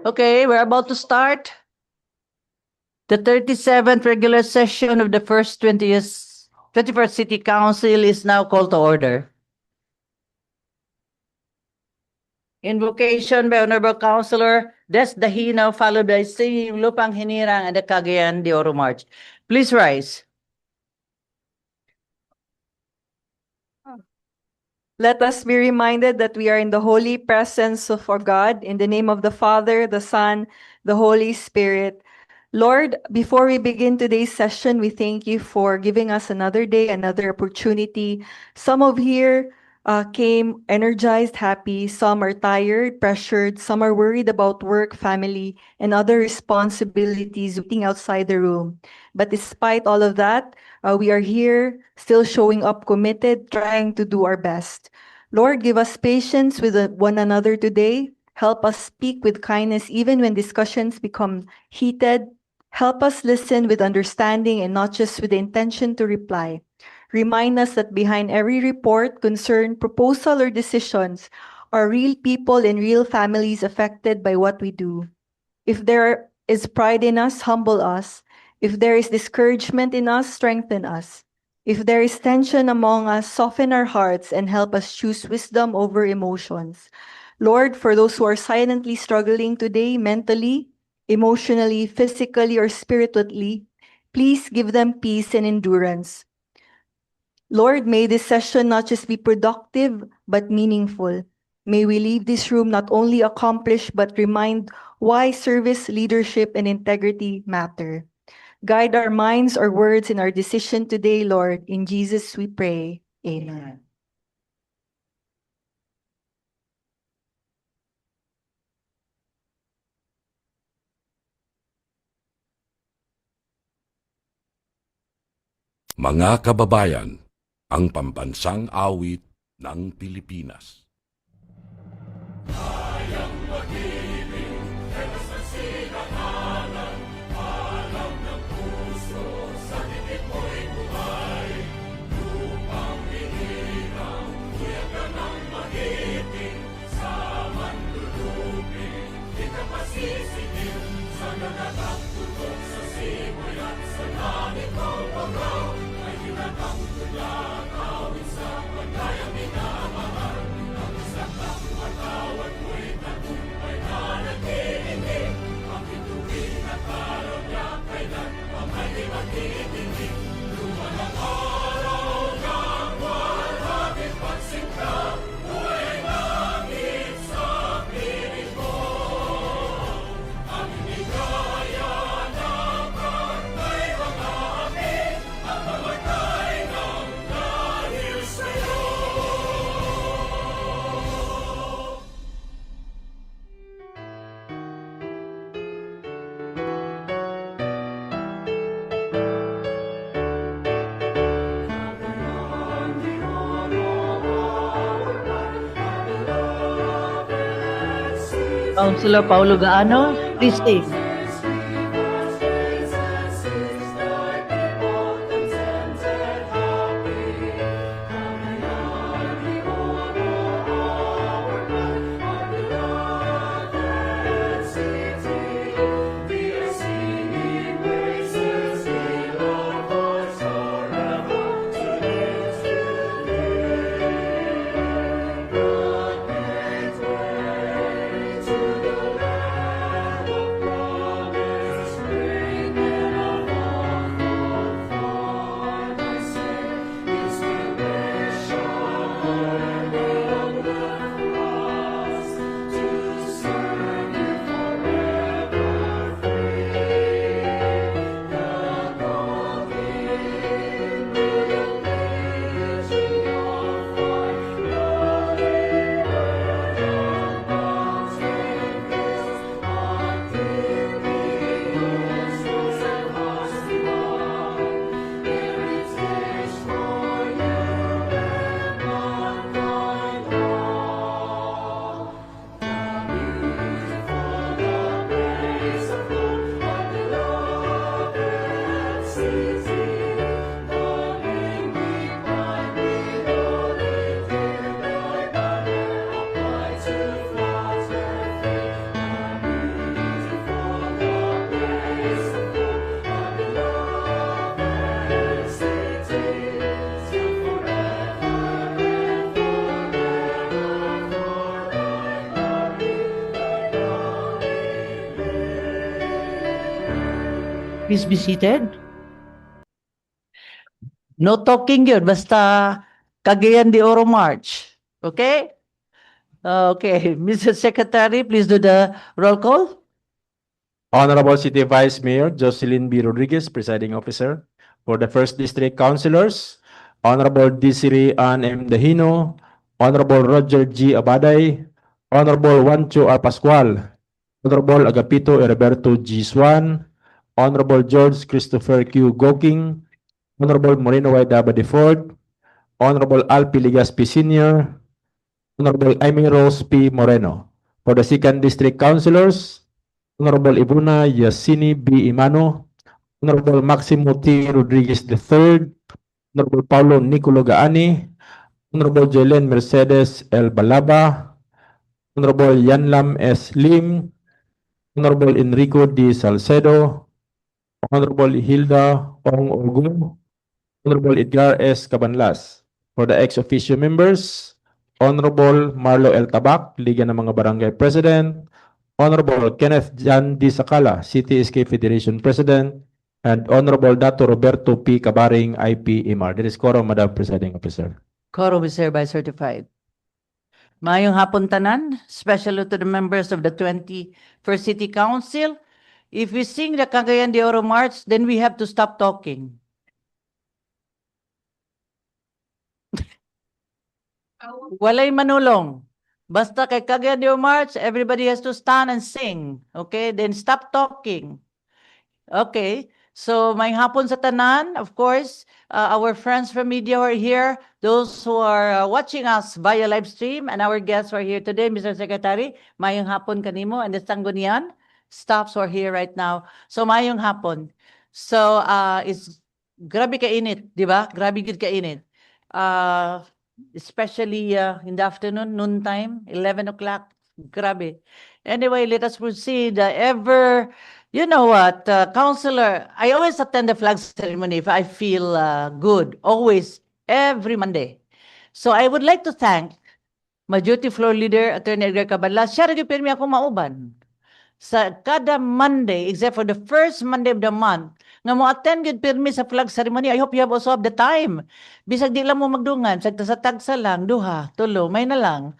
Okay, we're about to start the 37th regular session of the first 21st City Council is now called to order. Invocation by Honorable Councilor Des Dahino, followed by singing Lupang Hinirang and the Cagayan de Oro March. Please rise. Let us be reminded that we are in the holy presence of our God, in the name of the Father, the Son, the Holy Spirit. Lord, before we begin today's session, we thank you for giving us another day, another opportunity. Some of here came energized, happy. Some are tired, pressured. Some are worried about work, family, and other responsibilities waiting outside the room. But despite all of that, we are here still showing up committed, trying to do our best. Lord, give us patience with one another today. Help us speak with kindness even when discussions become heated. Help us listen with understanding and not just with the intention to reply. Remind us that behind every report, concern, proposal, or decisions are real people and real families affected by what we do. If there is pride in us, humble us. If there is discouragement in us, strengthen us. If there is tension among us, soften our hearts and help us choose wisdom over emotions. Lord, for those who are silently struggling today, mentally, emotionally, physically, or spiritually, please give them peace and endurance. Lord, may this session not just be productive, but meaningful. May we leave this room not only accomplished, but remind why service, leadership, and integrity matter. Guide our minds, our words, and our decision today, Lord. In Jesus we pray. Amen. Mga kababayan, ang pambansang awit ng Pilipinas. Councilor Paulo Gaano, please stay. Please be seated. No talking yun, basta Cagayan de Oro March. Okay? Okay, Mr. Secretary, please do the roll call. Honorable City Vice Mayor Jocelyn B. Rodriguez, Presiding Officer. For the First District Councilors, Honorable Desiree Ann M. Dahino, Honorable Roger G. Abaday, Honorable Juancho R. Pascual, Honorable Agapito Heriberto G. Swan, Honorable George Christopher Q. Goking, Honorable Moreno Y. Daba de Ford, Honorable Alpi Ligaspi Sr., Honorable Amy Rose P. Moreno. For the Second District Councilors, Honorable Ibuna Yasini B. Imano, Honorable Maximo T. Rodriguez III, Honorable Paulo Nicolo Gaani, Honorable Jelen Mercedes L. Balaba, Honorable Yanlam S. Lim, Honorable Enrico D. Salcedo, Honorable Hilda Ong Ogun, Honorable Edgar S. Cabanlas. For the ex-officio members, Honorable Marlo L. Tabak, Liga ng mga Barangay President, Honorable Kenneth Jan D. Sakala, CTSK Federation President, and Honorable Dato Roberto P. Cabaring, IPMR. There is quorum, Madam Presiding Officer. Quorum is hereby certified. Mayong hapon tanan, especially to the members of the 21st City Council. If we sing the Cagayan de Oro March, then we have to stop talking. Walay manulong. Basta kay Cagayan de Oro March, everybody has to stand and sing. Okay? Then stop talking. Okay. So, may hapon sa tanan, of course, our friends from media who are here, those who are watching us via live stream, and our guests who are here today, Mr. Secretary, mayong hapon kanimo, and the Sangguniang staffs who are here right now. So, mayong hapon. So, it's grabe kainit, di ba? Grabe gid kainit. Especially in the afternoon, noon time, 11 o'clock. Grabe. Anyway, let us proceed. You know what, Counselor, I always attend the flag ceremony if I feel good, always, every Monday. So I would like to thank my duty floor leader, Attorney Edgar Cabanlas. Siya rin pirmi ako mauban. Sa kada Monday, except for the first Monday of the month, nga mo attend gid pirmi sa flag ceremony. I hope you have also have the time. Bisag di lang mo magdungan, sa tagsa lang, duha, tulo, may na lang.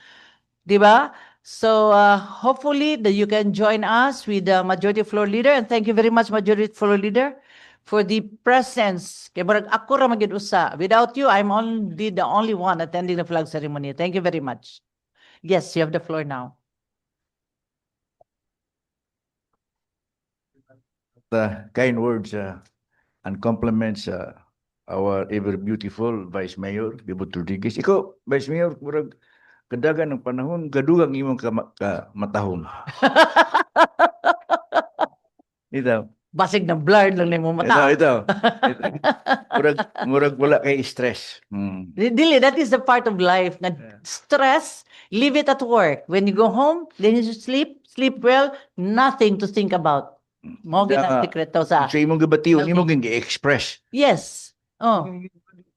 Di ba? So hopefully that you can join us with the Majority Floor Leader, and thank you very much, Majority Floor Leader, for the presence. Kaya barag ako ra magid usa. Without you, I'm only the only one attending the flag ceremony. Thank you very much. Yes, you have the floor now. The kind words and compliments our ever beautiful Vice Mayor Bibot Rodriguez. Ikaw, Vice Mayor, murag kadagan ng panahon, gadugang imong matahon. Ito. Basig na blurred lang na mo mata. Ito. Murag wala kay stress. Dili, that is the part of life. Na stress, leave it at work. When you go home, then you sleep well, nothing to think about. Mo gina sekreto sa. Sa imong gabatiw, imong gi-express. Yes. Oh.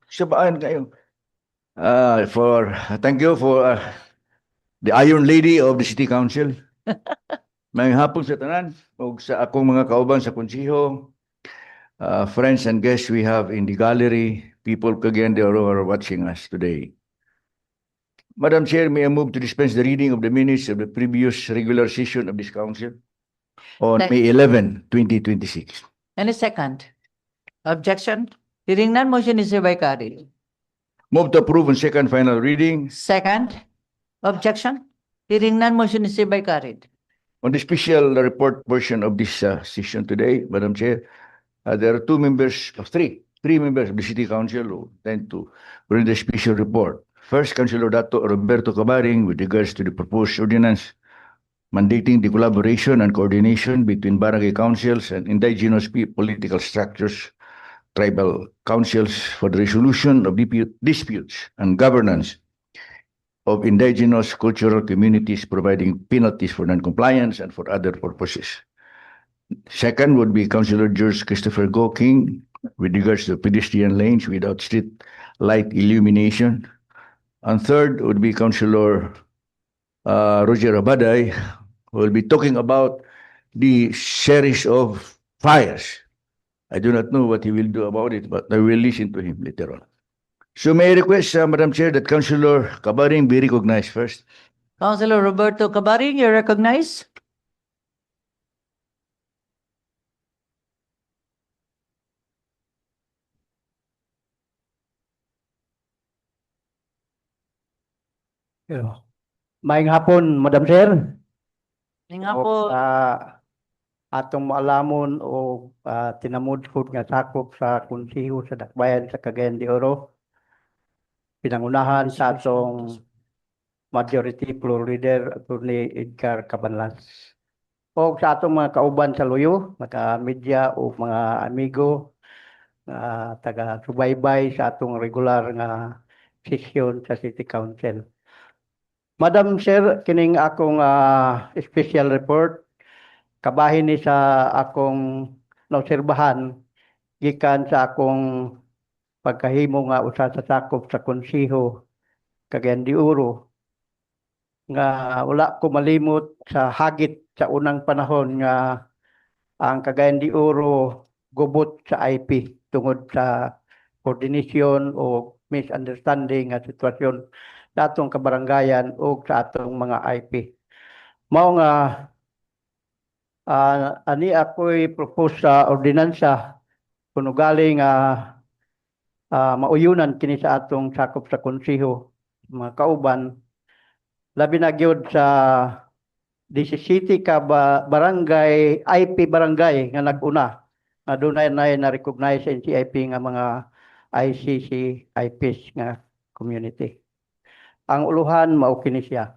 Sabaan kayo. Thank you for the Iron Lady of the City Council. May hapon sa tanan ug sa akong mga kauban sa konseho, friends and guests we have in the gallery, people Cagayan de Oro are watching us today. Madam Chair, may I move to dispense the reading of the minutes of the previous regular session of this council on May 11, 2026. Any second? Objection? Hearing none, motion is hereby carried. Move to approve on second final reading. Second? Objection? Hearing none, motion is hereby carried. On the special report portion of this session today, Madam Chair, there are three members of the City Council who tend to bring the special report. First, Councilor Dato Roberto Cabaring with regards to the proposed ordinance mandating the collaboration and coordination between barangay councils and indigenous political structures, tribal councils for the resolution of disputes and governance of indigenous cultural communities, providing penalties for non-compliance and for other purposes. Second would be Councilor George Christopher Goking with regards to pedestrian lanes without street light illumination. And third would be Councilor Roger Abaday, who will be talking about the series of fires I do not know what he will do about it, but I will listen to him later on. So may I request, Madam Chair, that Councilor Cabaring be recognized first. Councilor Roberto Cabaring, you recognize? Maayong hapon, Madam Chair. Nga po, Atong maalamon o tinamud food nga sakop sa konsiho sa Dakbayan sa Cagayan de Oro. Pinangunahan sa atong Majority Floor Leader Attorney Edgar Cabanlas. O sa atong mga kauban sa Luyo, mga media o mga amigo taga-subaybay sa atong regular nga session sa City Council. Madam Chair, kining akong special report kabahin ni sa akong naobserbahan gikan sa akong pagkahimo nga usa sa sakop sa konsiho Cagayan de Oro nga wala ko malimot sa hagit sa unang panahon nga ang Cagayan de Oro gubot sa IP tungod sa coordination o misunderstanding nga sitwasyon sa atong kabarangayan o sa atong mga IP. Mao nga ani ako'y propose sa ordinansa kuno galing mauyunan kini sa atong sakop sa konsiho mga kauban labi na gyud sa 17 ka barangay IP barangay nga nag-una nga dunay na recognize sa NCIP nga mga ICC IPs nga community. Ang uluhan mao kini siya.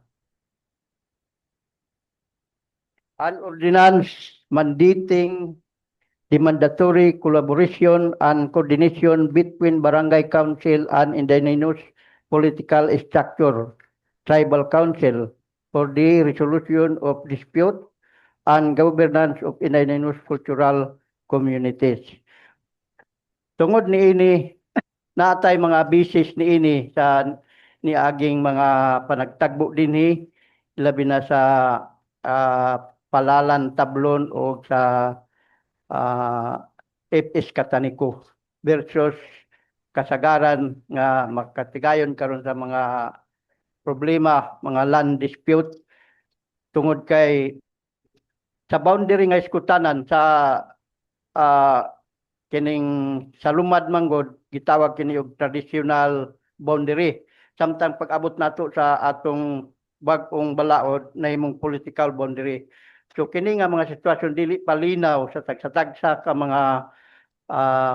An ordinance mandating the mandatory collaboration and coordination between barangay council and indigenous political structure, tribal council for the resolution of dispute and governance of indigenous cultural communities. Tungod niini natay mga bisis niini sa niaging mga panagtagbo dinhi labi na sa Palalan Tablon o sa FS Kataniko versus kasagaran nga makatigayon karon sa mga problema, mga land dispute tungod kay sa boundary nga iskutanan sa kining salumad manggod gitawag kini og traditional boundary. Samtang pag-abot nato sa atong bag-ong balaod na himong political boundary. So kini nga mga sitwasyon dili palinaw sa tagsa-tagsa ka mga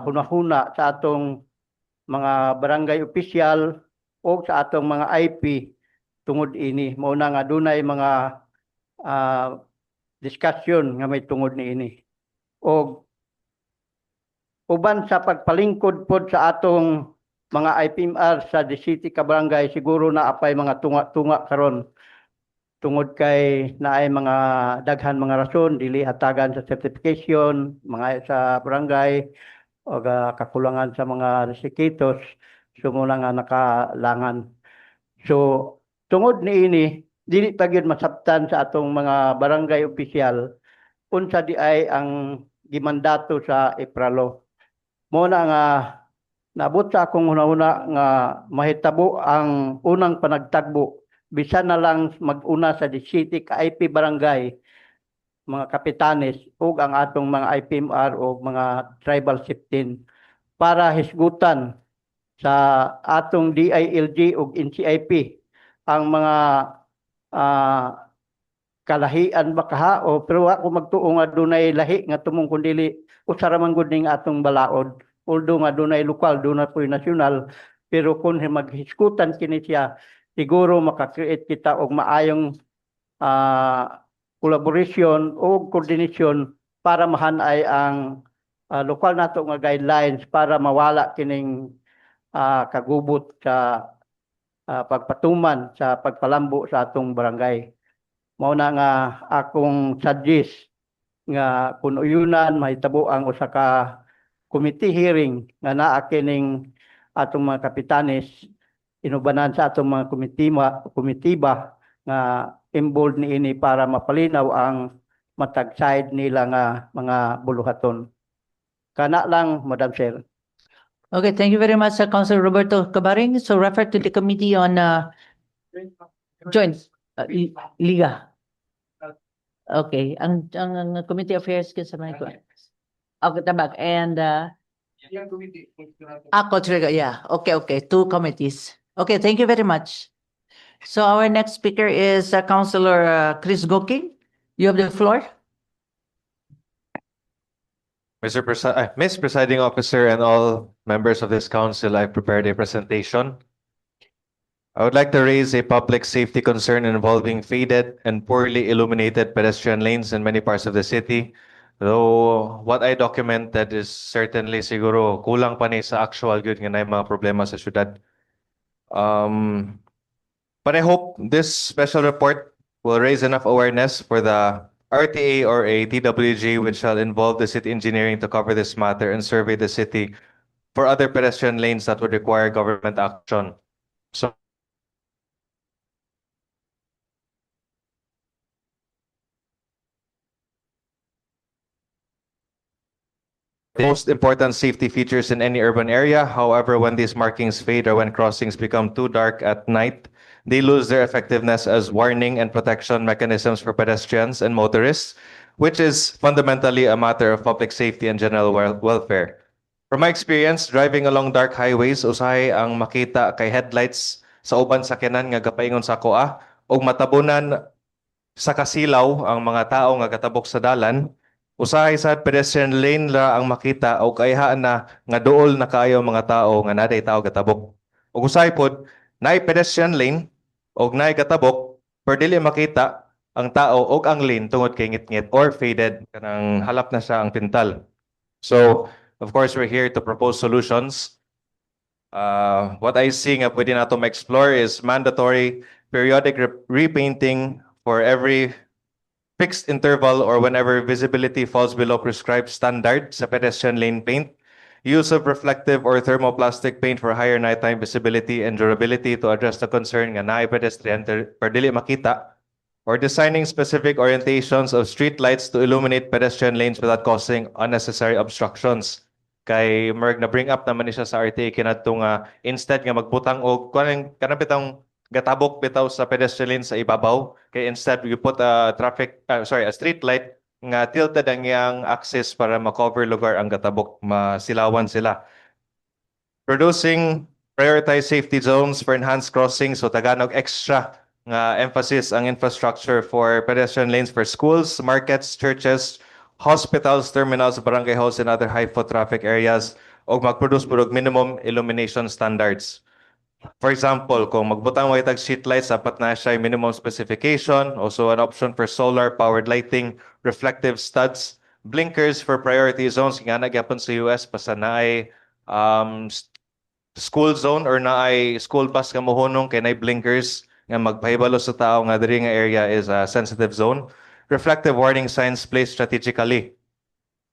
hunahuna sa atong mga barangay opisyal o sa atong mga IP tungod ini. Mao na nga dunay mga discussion nga may tungod niini. O uban sa pagpalingkod pod sa atong mga IPMR sa city ka barangay siguro na apay mga tunga-tunga karon tungod kay naay mga daghan mga rason dili hatagan sa certification mga sa barangay o kakulangan sa mga resikitos sumuna nga nakalangan. So tungod niini dili pa gyud masabtan sa atong mga barangay opisyal unsa di ay ang gimandato sa Ipralo. Mo na nga naabot sa akong una-una nga mahitabo ang unang panagtagbo bisan na lang mag-una sa city ka IP barangay mga kapitanes ug ang atong mga IPMR o mga tribal chieftain para hisgutan sa atong DILG ug NCIP ang mga kalahian ba kaha o pero ako magtuo nga dunay lahi nga tumong kundili usara man gud ning atong balaod although nga dunay lokal dunay puy nasyonal pero kun maghisgutan kini siya siguro maka-create kita og maayong collaboration o coordination para mahanay ang lokal nato nga guidelines para mawala kining kagubot sa pagpatuman sa pagpalambo sa atong barangay. Mao na nga akong suggest nga kun uyunan mahitabo ang usa ka committee hearing nga naa kining atong mga kapitanes inubanan sa atong mga komitiba nga involved niini para mapalinaw ang matag side nila nga mga buluhaton. Kana lang, Madam Chair. Okay, thank you very much, Councilor Roberto Cabaring. So refer to the Committee on Joint Liga. Okay, ang Committee Affairs kinsa may ko. Okay, tabak. And Culture, yeah. Okay. Two committees. Okay, thank you very much. So our next speaker is Councilor Chris Goking. You have the floor. Miss Presiding Officer and all members of this council, I prepared a presentation. I would like to raise a public safety concern involving faded and poorly illuminated pedestrian lanes in many parts of the city. Though what I documented is certainly siguro kulang pa ni sa actual good nga na mga problema sa syudad. But I hope this special report will raise enough awareness for the RTA or a TWG, which shall involve the city engineering to cover this matter and survey the city for other pedestrian lanes that would require government action. So the most important safety features in any urban area. However, when these markings fade or when crossings become too dark at night, they lose their effectiveness as warning and protection mechanisms for pedestrians and motorists, which is fundamentally a matter of public safety and general welfare. From my experience, driving along dark highways, usahay ang makita kay headlights sa uban sakyanan nga gapaingon sa koa o matabunan sa kasilaw ang mga tao nga katabok sa dalan. Usahay sa pedestrian lane la ang makita o kaihaan na nga dool na kaayo mga tao nga naday tao katabok. Ug usahay pod naay pedestrian lane og naay katabok per dili makita ang tao og ang lane tungod kay ngit-ngit or faded kanang halap na siya ang pintal. So, of course, we're here to propose solutions. What I see nga pwede nato ma-explore is mandatory periodic repainting for every fixed interval or whenever visibility falls below prescribed standard sa pedestrian lane paint, use of reflective or thermoplastic paint for higher nighttime visibility and durability to address the concern nga naay pedestrian per dili makita, or designing specific orientations of street lights to illuminate pedestrian lanes without causing unnecessary obstructions. Kay Merg na bring up naman ni siya sa RTA kinadtong instead nga magbutang og kanang bitang gatabok bitaw sa pedestrian lane sa ibabaw, kay instead you put a street light nga tilted ang iyang access para ma-cover lugar ang gatabok, masilawan sila. Producing prioritized safety zones for enhanced crossings, so Tagalog extra nga emphasis ang infrastructure for pedestrian lanes for schools, markets, churches, hospitals, terminals, barangay halls, and other high foot traffic areas, o mag-produce po og minimum illumination standards. For example, kung magbutang mo itag street lights, dapat na siya minimum specification, also an option for solar-powered lighting, reflective studs, blinkers for priority zones, nga nagyapon sa US, basta na ay school zone or na ay school bus nga mohunong, kay na blinkers, nga magpahibalo sa tao nga diri nga area is a sensitive zone. Reflective warning signs placed strategically.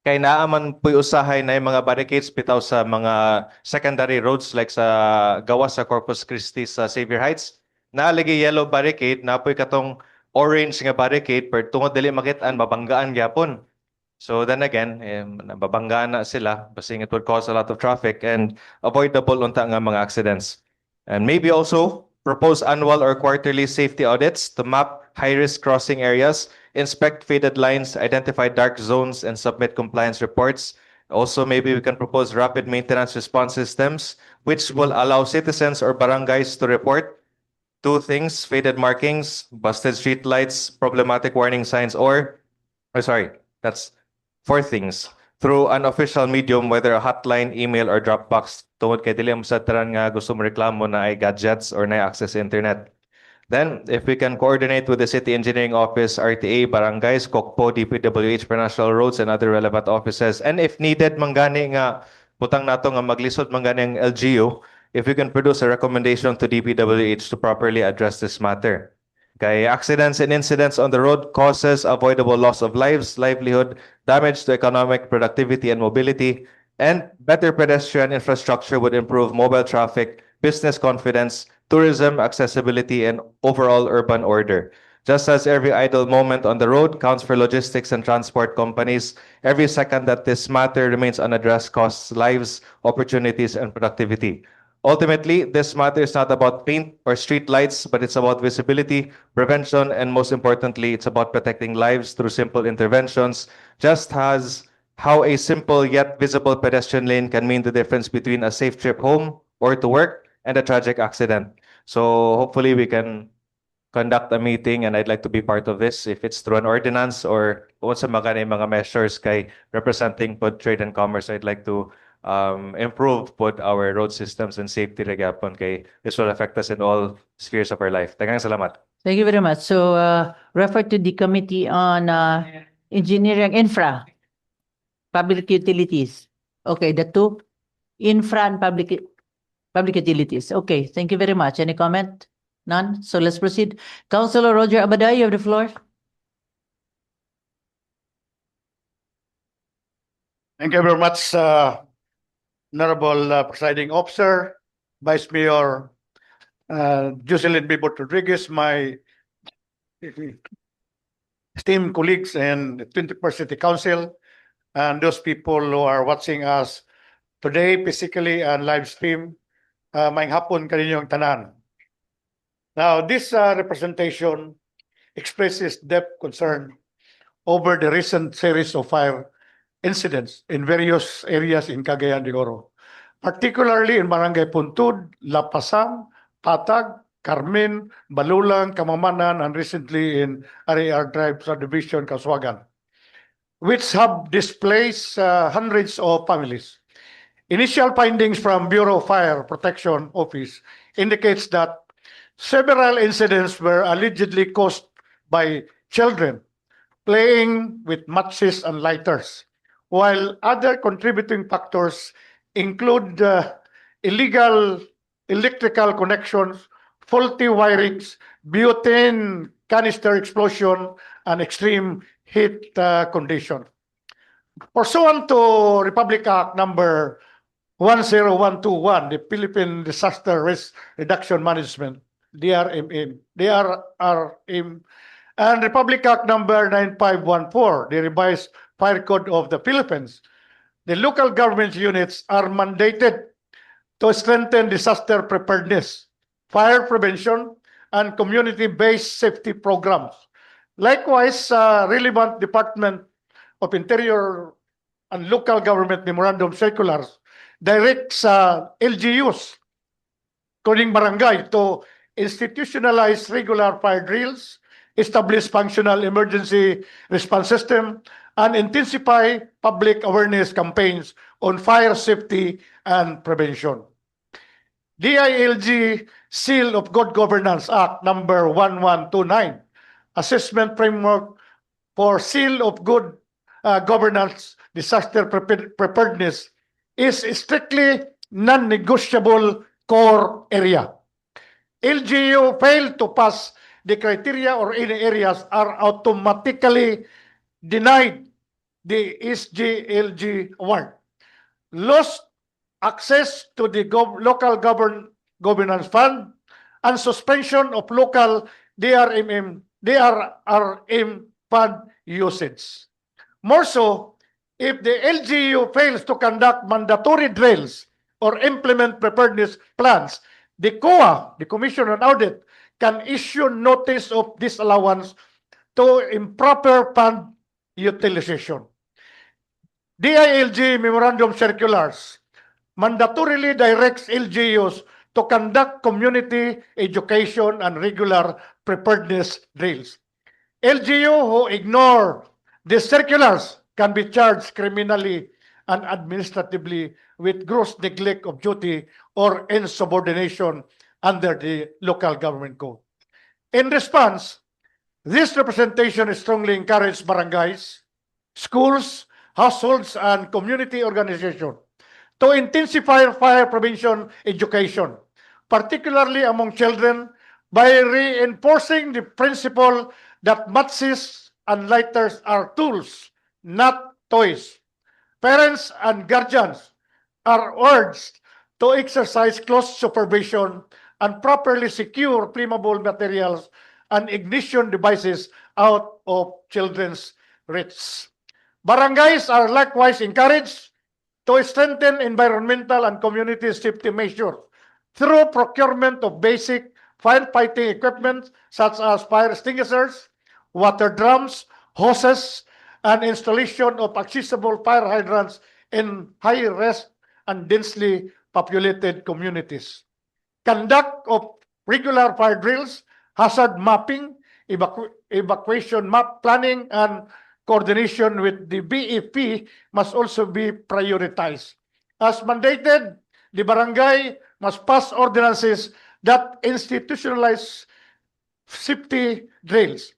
Kay naaman puy usahay na yung mga barricades bitaw sa mga secondary roads like sa gawas sa Corpus Christi sa Xavier Heights. Naalagi yellow barricade, napoy katong orange nga barricade per tungod dili makitaan, mabanggaan gyapon. So then again, nababanggaan na sila, basing it would cause a lot of traffic and avoidable unta nga mga accidents. And maybe also propose annual or quarterly safety audits to map high-risk crossing areas, inspect faded lines, identify dark zones, and submit compliance reports. Also, maybe we can propose rapid maintenance response systems, which will allow citizens or barangays to report two things: faded markings, busted street lights, problematic warning signs, that's four things, through an official medium, whether a hotline, email, or Dropbox. Tungod kay dili mo sa tanan nga gusto mo reklamo na ay gadgets or na access sa internet. Then, if we can coordinate with the City Engineering Office, RTA, barangays, COCPO, DPWH, for national roads, and other relevant offices, and if needed, manggani nga, putang nato nga maglisod manggani ang LGU, if we can produce a recommendation to DPWH to properly address this matter. Kay accidents and incidents on the road causes avoidable loss of lives, livelihood, damage to economic productivity and mobility, and better pedestrian infrastructure would improve mobile traffic, business confidence, tourism, accessibility, and overall urban order. Just as every idle moment on the road counts for logistics and transport companies, every second that this matter remains unaddressed costs lives, opportunities, and productivity. Ultimately, this matter is not about paint or street lights, but it's about visibility, prevention, and most importantly, it's about protecting lives through simple interventions, just as how a simple yet visible pedestrian lane can mean the difference between a safe trip home or to work and a tragic accident. So hopefully we can conduct a meeting, and I'd like to be part of this if it's through an ordinance or kung sa mga measures kay representing pod trade and commerce. I'd like to improve pod our road systems and safety regapon kay this will affect us in all spheres of our life. Daghang salamat. Thank you very much. So, refer to the Committee on Engineering Infra, Public Utilities. Okay, the two, Infra and Public Utilities. Okay, thank you very much. Any comment? None? So let's proceed. Councilor Roger Abada, you have the floor. Thank you very much, Honorable Presiding Officer, Vice Mayor Jocelyn B. Rodriguez, my esteemed colleagues and 21st City Council, and those people who are watching us today physically and live stream. Maayong hapon kaninyong tanan. Now, this representation expresses depth concern over the recent series of fire incidents in various areas in Cagayan de Oro, particularly in Barangay Puntod, Lapasang, Patag, Carmen, Balulang, Kamamanan, and recently in RAR Drive Subdivision, Kaswagan, which have displaced hundreds of families. Initial findings from Bureau of Fire Protection Office indicates that several incidents were allegedly caused by children playing with matches and lighters, while other contributing factors include illegal electrical connections, faulty wirings, butane canister explosion, and extreme heat condition. Pursuant to Republic Act number 10121, the Philippine Disaster Risk Reduction Management, DRRM, and Republic Act number 9514, the revised Fire Code of the Philippines, the local government units are mandated to strengthen disaster preparedness, fire prevention, and community-based safety programs. Likewise, relevant Department of Interior and local government memorandum circulars directs LGUs, including barangay, to institutionalize regular fire drills, establish functional emergency response system, and intensify public awareness campaigns on fire safety and prevention. DILG Seal of Good Governance Act number 1129, Assessment Framework for Seal of Good Governance Disaster Preparedness, is strictly non-negotiable core area. LGU failed to pass the criteria or any areas are automatically denied the SGLG award. Lost access to the local governance fund and suspension of local DRRM fund usage. More so, if the LGU fails to conduct mandatory drills or implement preparedness plans, the COA, the Commission on Audit, can issue notice of disallowance to improper fund utilization. DILG Memorandum Circulars mandatorily directs LGUs to conduct community education and regular preparedness drills. LGU who ignore these circulars can be charged criminally and administratively with gross neglect of duty or insubordination under the local government code. In response, this representation strongly encourages barangays, schools, households, and community organizations to intensify fire prevention education, particularly among children, by reinforcing the principle that matches and lighters are tools, not toys. Parents and guardians are urged to exercise close supervision and properly secure flammable materials and ignition devices out of children's reach. Barangays are likewise encouraged to strengthen environmental and community safety measures through procurement of basic firefighting equipment such as fire extinguishers, water drums, hoses, and installation of accessible fire hydrants in high-risk and densely populated communities. Conduct of regular fire drills, hazard mapping, evacuation map planning, and coordination with the BEP must also be prioritized. As mandated, the barangay must pass ordinances that institutionalize safety drills.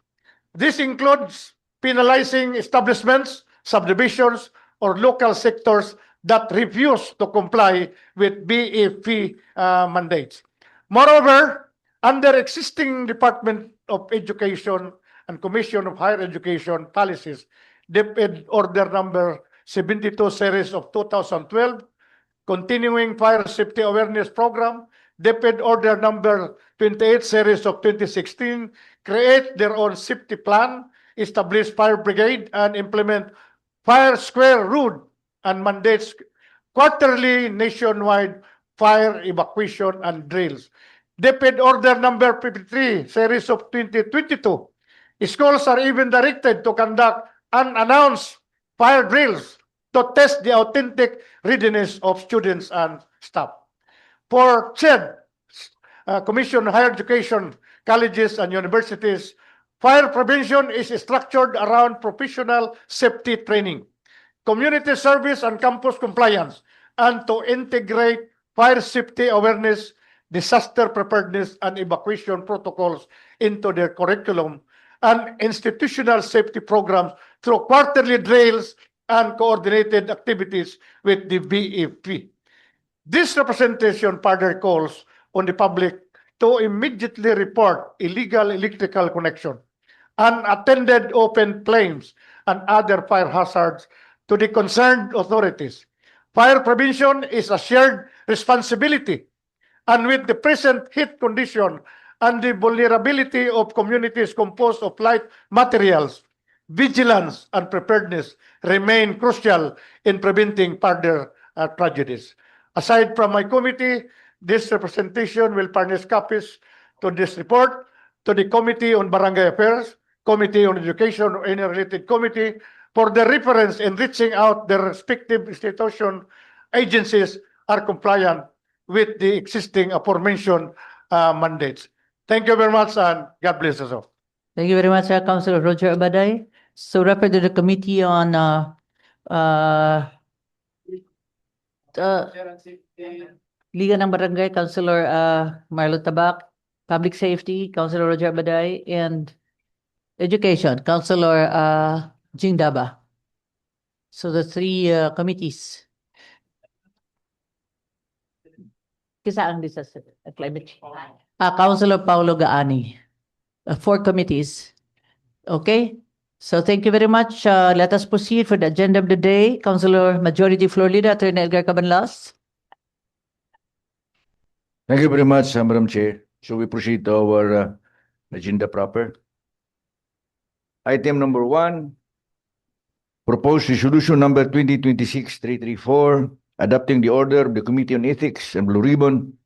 This includes penalizing establishments, subdivisions, or local sectors that refuse to comply with BEP mandates. Moreover, under existing Department of Education and Commission of Higher Education policies, DepEd Order Number 72 Series of 2012, Continuing Fire Safety Awareness Program, DepEd Order Number 28 Series of 2016, create their own safety plan, establish fire brigade, and implement fire square route and mandates quarterly nationwide fire evacuation and drills. DepEd Order Number 53 Series of 2022, schools are even directed to conduct unannounced fire drills to test the authentic readiness of students and staff. For CHED, Commission on Higher Education, colleges and universities, fire prevention is structured around professional safety training, community service and campus compliance, and to integrate fire safety awareness, disaster preparedness, and evacuation protocols into their curriculum and institutional safety programs through quarterly drills and coordinated activities with the BEP. This representation further calls on the public to immediately report illegal electrical connection, unattended open flames, and other fire hazards to the concerned authorities. Fire prevention is a shared responsibility, and with the present heat condition and the vulnerability of communities composed of light materials, vigilance and preparedness remain crucial in preventing further tragedies. Aside from my committee, this representation will furnish copies to this report to the Committee on Barangay Affairs, Committee on Education, or any related committee for the reference in reaching out their respective institution agencies are compliant with the existing aforementioned mandates. Thank you very much, and God bless us all. Thank you very much, Councilor Roger Abaday. So refer to the Committee on Liga ng Barangay, Councilor Marlo Tabak, Public Safety, Councilor Roger Abaday, and Education, Councilor Jing Daba. So the three committees. Kisaan disaster climate change. Councilor Paulo Gaani. 4 committees. Okay. So thank you very much. Let us proceed for the agenda of the day. Councilor Majority Floor Leader, Attorney Edgar Cabanlas. Thank you very much, Madam Chair. So we proceed to our agenda proper. Item number 1, proposed resolution number 2026-334, adopting the order of the Committee on Ethics and Blue Ribbon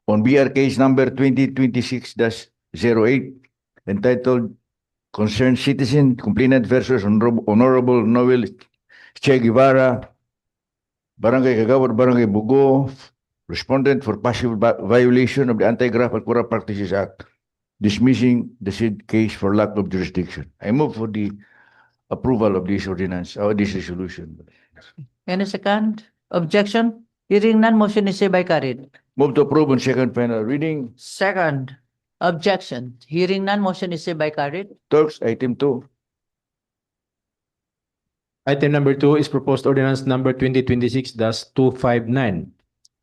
on BR case number 2026-08, entitled Concerned Citizen Complainant versus Honorable Noel Che Guevara, Barangay Kagawad, Barangay Bugo, respondent for passive violation of the Anti-Graft and Corrupt Practices Act, dismissing the said case for lack of jurisdiction. I move for the approval of this ordinance or this resolution. Any second? Objection? Hearing none, motion is hereby carried. Move to approve on second final reading. Second. Objection. Hearing none, motion is hereby carried. Turks, item 2. Item number 2 is proposed ordinance number 2026-259,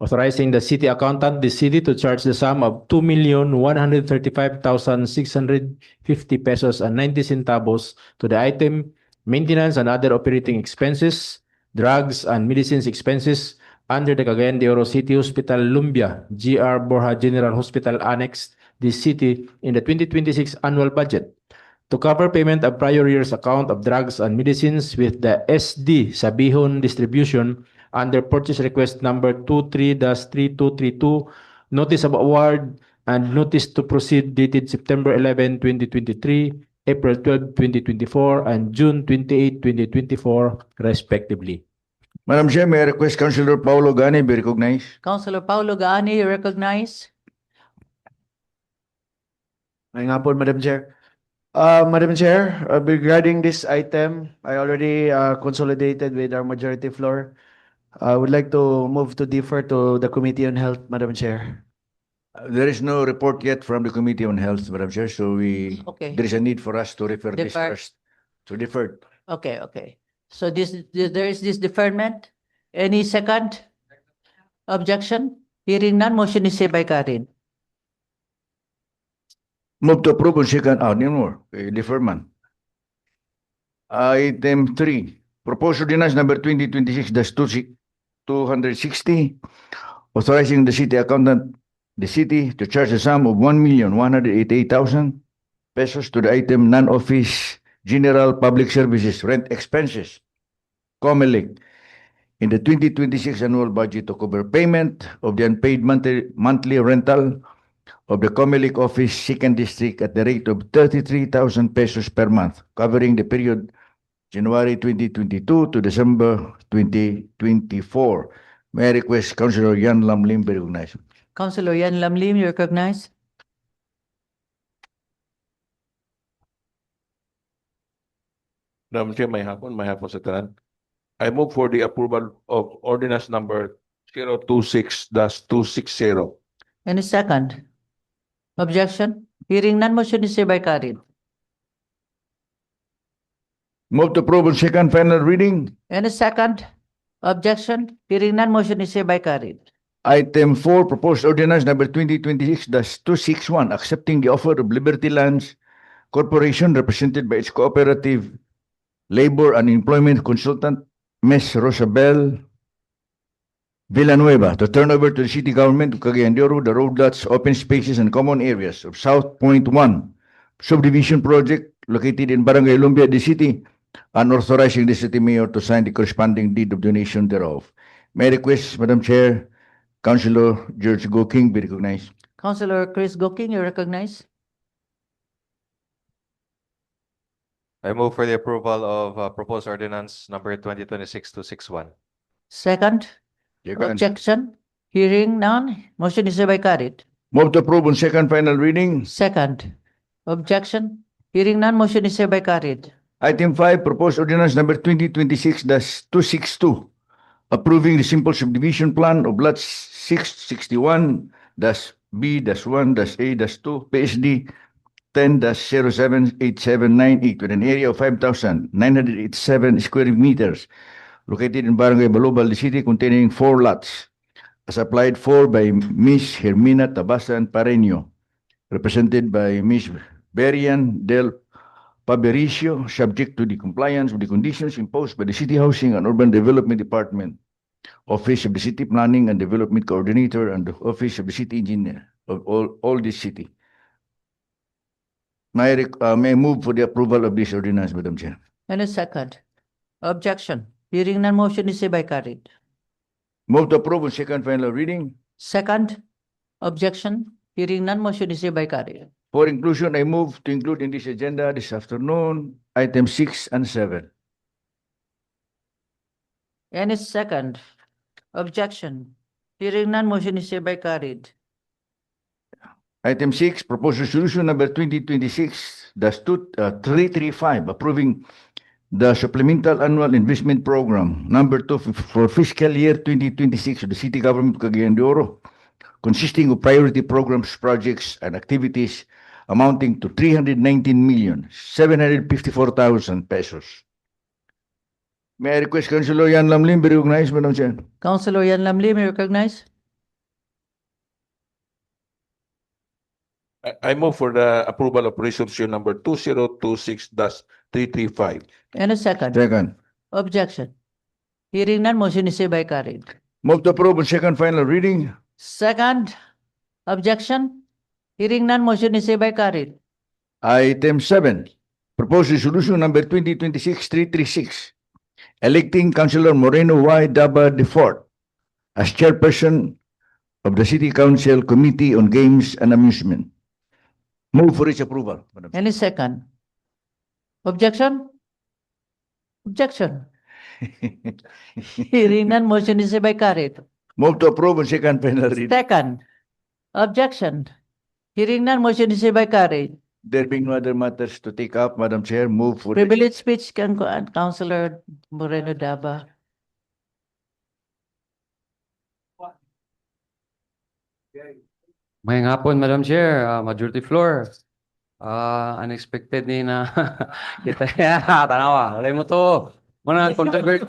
authorizing the city accountant, the city, to charge the sum of 2,135,650 pesos and 90 centavos to the item maintenance and other operating expenses, drugs and medicines expenses under the Cagayan de Oro City Hospital Lumbia, GR Borja General Hospital Annex, this city in the 2026 annual budget to cover payment of prior year's account of drugs and medicines with the SD Sabihon Distribution under purchase request number 23-3232, notice of award and notice to proceed dated September 11, 2023, April 12, 2024, and June 28, 2024, respectively. Madam Chair, may I request Councilor Paulo Gani be recognized? Councilor Paulo Gaani, you recognize? May nga po, Madam Chair. Madam Chair, regarding this item, I already consolidated with our majority floor. I would like to move to defer to the Committee on Health, Madam Chair. There is no report yet from the Committee on Health, Madam Chair, so Okay. there is a need for us to refer this Defer. first. So deferred. Okay, okay. So there is this deferment. Any second objection? Hearing none, motion is hereby carried. Move to approve on second, no more, deferment. Item 3, proposed ordinance number 2026-260, authorizing the city accountant, the city to charge a sum of 1,188,000 pesos to the item non-office general public services rent expenses, COMELEC, in the 2026 annual budget to cover payment of the unpaid monthly rental of the COMELEC office second district at the rate of 33,000 pesos per month, covering the period January 2022 to December 2024. May I request Councilor Yan Lamlim be recognized? Councilor Yan Lamlim, you recognize? Madam Chair, may hapon sa tanan. I move for the approval of ordinance number 026-260. Any second? Objection? Hearing none, motion is hereby carried. Move to approve on second final reading. Any second? Objection? Hearing none, motion is hereby carried. Item 4, proposed ordinance number 2026-261, accepting the offer of Liberty Lands Corporation represented by its cooperative labor and employment consultant, Ms. Rosabel Villanueva, to turn over to the city government of Cagayan de Oro the road lots, open spaces, and common areas of South Point 1 subdivision project located in Barangay Lumbia, the city, and authorizing the city mayor to sign the corresponding deed of donation thereof. May I request, Madam Chair, Councilor George Go King be recognized. Councilor Chris Goking, you recognize? I move for the approval of proposed ordinance number 2026-261. Second? Second. Objection? Hearing none, motion is hereby carried. Move to approve on second final reading. Second? Objection? Hearing none, motion is hereby carried. Item 5, proposed ordinance number 2026-262, approving the simple subdivision plan of lots 661-B-1-A-2 PSD 10-078798 with an area of 5,987 square meters located in Barangay Balubal, the city, containing 4 lots, as applied for by Ms. Hermina Tabasan Pareño, represented by Ms. Berian del Pabericio, subject to the compliance with the conditions imposed by the City Housing and Urban Development Department, Office of the City Planning and Development Coordinator, and the Office of the City Engineer of all this city. May I move for the approval of this ordinance, Madam Chair? Any second? Objection? Hearing none, motion is hereby carried. Move to approve on second final reading. Second? Objection? Hearing none, motion is hereby carried. For inclusion, I move to include in this agenda this afternoon, item 6 and 7. Any second? Objection? Hearing none, motion is hereby carried. Item 6, proposed resolution number 2026-335, approving the supplemental annual investment program number 2 for fiscal year 2026 of the city government of Cagayan de Oro, consisting of priority programs, projects, and activities amounting to 319,754,000 pesos. May I request Councilor Yan Lamlim be recognized, Madam Chair? Councilor Yan Lamlim, you recognize? I move for the approval of resolution number 2026-335. Any second? Second. Objection? Hearing none, motion is hereby carried. Move to approve on second final reading. Second? Objection? Hearing none, motion is hereby carried. Item 7, proposed resolution number 2026-336, electing Councilor Moreno Y. Daba IV as chairperson of the City Council Committee on Games and Amusement. Move for its approval, Madam Chair. Any second? Objection? Objection. Hearing none, motion is hereby carried. Move to approve on second final reading. Second. Objection. Hearing none, motion is hereby carried. There being no other matters to take up, Madam Chair, move for. Privilege speech, Councilor Moreno Daba. Ngayong hapon, Madam Chair, Majority Floor. Unexpected ni na kita tanawa. Wala mo to. Mana contribute.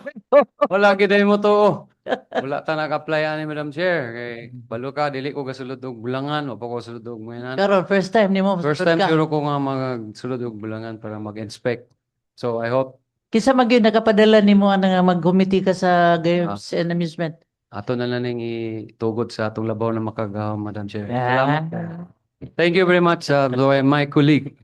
Wala gid mo to. Wala ta nag-apply ani Madam Chair. Kay balo ka dili ko gasulod og bulangan, o pa ko sulod og ngayon. Karon, first time ni mo. First time siguro ko nga magsulod og bulangan para mag-inspect. So I hope Kisa magyud nakapadala ni mo nga mag-committee ka sa Games and Amusement. ato na lang ning itugod sa atong labaw na makagahom, Madam Chair. Ah. Salamat. Thank you very much, my colleague.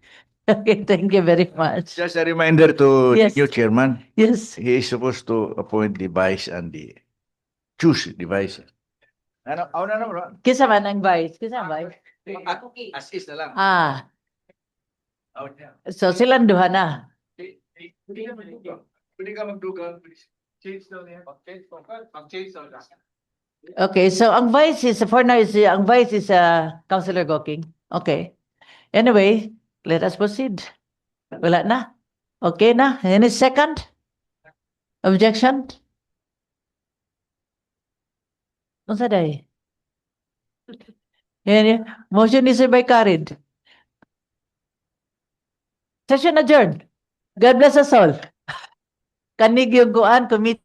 Okay, thank you very much. Just a reminder to Yes. the new chairman, Yes. he is supposed to appoint the vice and the choose the vice. Ano, na bro? Kisa man ang vice? Kisa ang vice? As is na lang. Ah, so silang duha na. Pwede ka magdugang. Change daw niya. Pag-change daw niya. Okay, so ang vice is, for now, ang vice is Councilor Goking. Okay. Anyway, let us proceed. Wala na. Okay na. Any second? Objection? Unsa day? Any motion is hereby carried. Session adjourned. God bless us all. Kanig yung kuan committee.